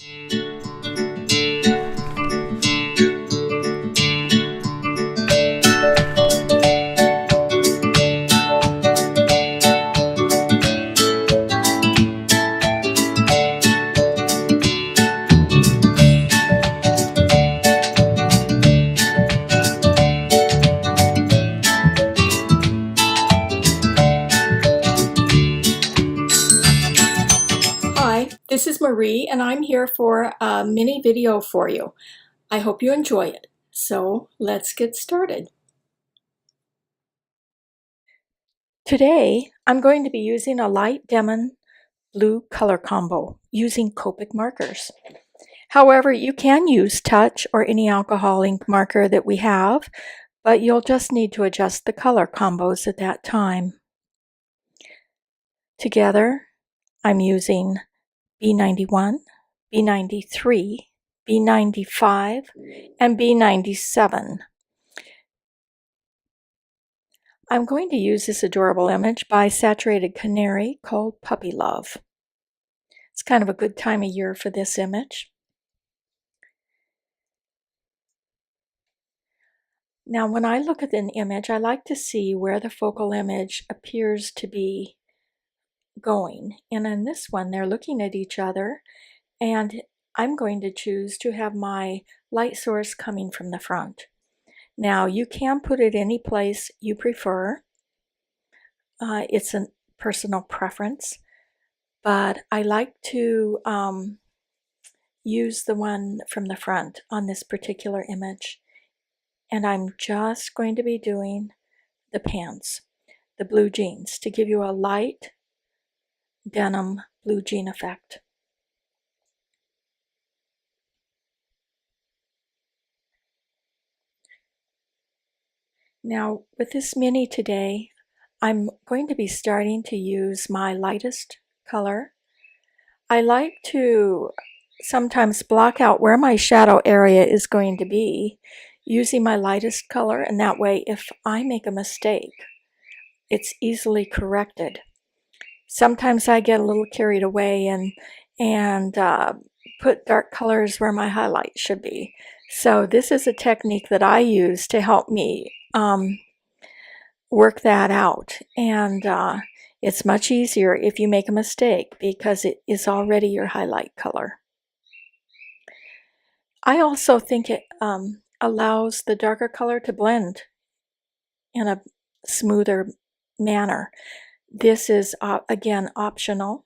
Hi, this is Marie and I'm here for a mini video for you. I hope you enjoy it. So let's get started. Today I'm going to be using a light Denim blue color combo using Copic markers. However, you can use touch or any alcohol ink marker that we have, but you'll just need to adjust the color combos at that time. Together I'm using B91, B93, B95, and B97. I'm going to use this adorable image by Saturated Canary called Puppy Love. It's kind of a good time of year for this image. Now when I look at an image, I like to see where the focal image appears to be going. And in this one, they're looking at each other, and I'm going to choose to have my light source coming from the front. Now you can put it any place you prefer. It's a personal preference, but I like to use the one from the front on this particular image. And I'm just going to be doing the pants, the blue jeans, to give you a light denim blue jean effect. Now with this mini today, I'm going to be starting to use my lightest color. I like to sometimes block out where my shadow area is going to be using my lightest color, and that way if I make a mistake, it's easily corrected. Sometimes I get a little carried away and put dark colors where my highlight should be. So this is a technique that I use to help me work that out, and it's much easier if you make a mistake because it is already your highlight color. I also think it allows the darker color to blend in a smoother manner. This is again optional.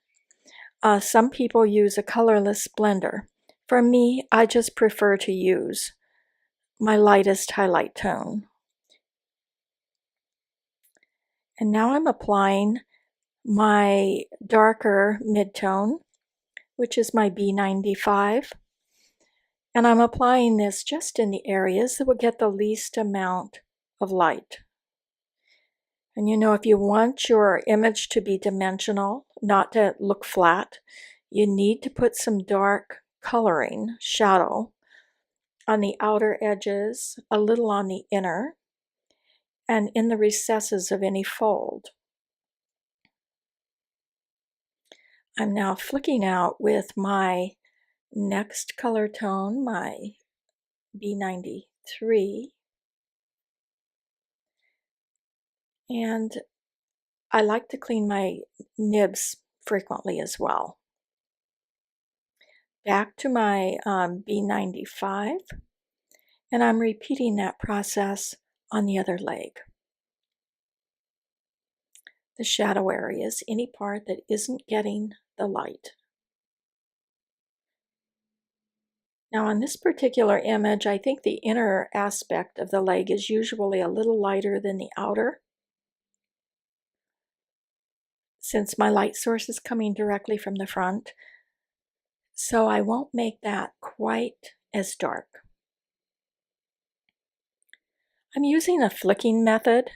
Some people use a colorless blender. For me, I just prefer to use my lightest highlight tone. And now I'm applying my darker midtone, which is my B95. And I'm applying this just in the areas that will get the least amount of light. And you know, if you want your image to be dimensional, not to look flat, you need to put some dark coloring, shadow, on the outer edges, a little on the inner, and in the recesses of any fold. I'm now flicking out with my next color tone, my B93, and I like to clean my nibs frequently as well. Back to my B95, and I'm repeating that process on the other leg. The shadow areas, any part that isn't getting the light. Now on this particular image, I think the inner aspect of the leg is usually a little lighter than the outer. Since my light source is coming directly from the front, so I won't make that quite as dark. I'm using a flicking method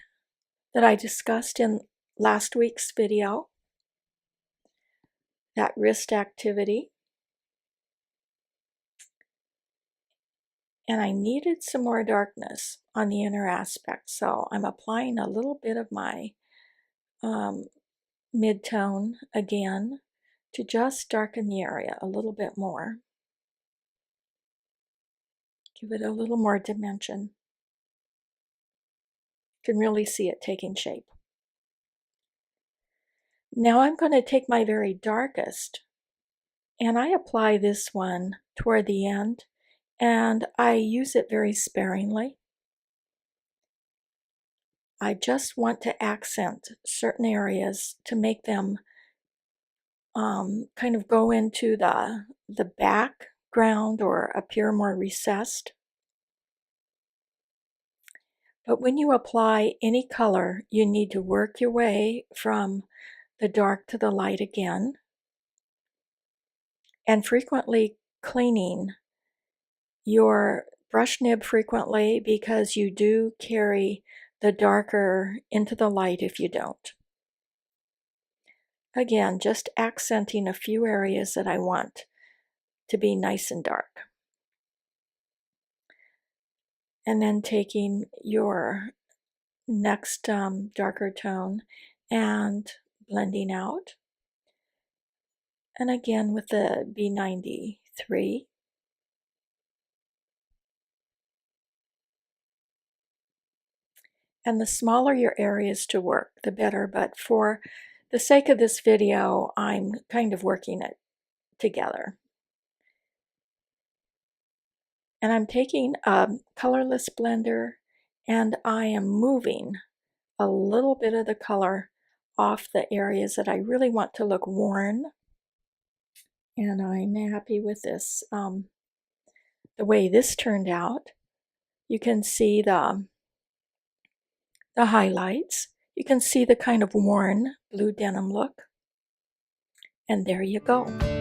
that I discussed in last week's video, that wrist activity. And I needed some more darkness on the inner aspect, so I'm applying a little bit of my mid-tone again to just darken the area a little bit more. Give it a little more dimension. You can really see it taking shape. Now I'm going to take my very darkest and I apply this one toward the end, and I use it very sparingly. I just want to accent certain areas to make them kind of go into the background or appear more recessed. But when you apply any color, you need to work your way from the dark to the light again, and frequently cleaning your brush nib frequently, because you do carry the darker into the light if you don't. Again, just accenting a few areas that I want to be nice and dark. And then taking your next darker tone and blending out. And again with the B93. And the smaller your areas to work, the better, but for the sake of this video, I'm kind of working it together. And I'm taking a colorless blender and I am moving a little bit of the color off the areas that I really want to look worn. And I'm happy with this, the way this turned out. You can see the highlights. You can see the kind of worn blue denim look. And there you go.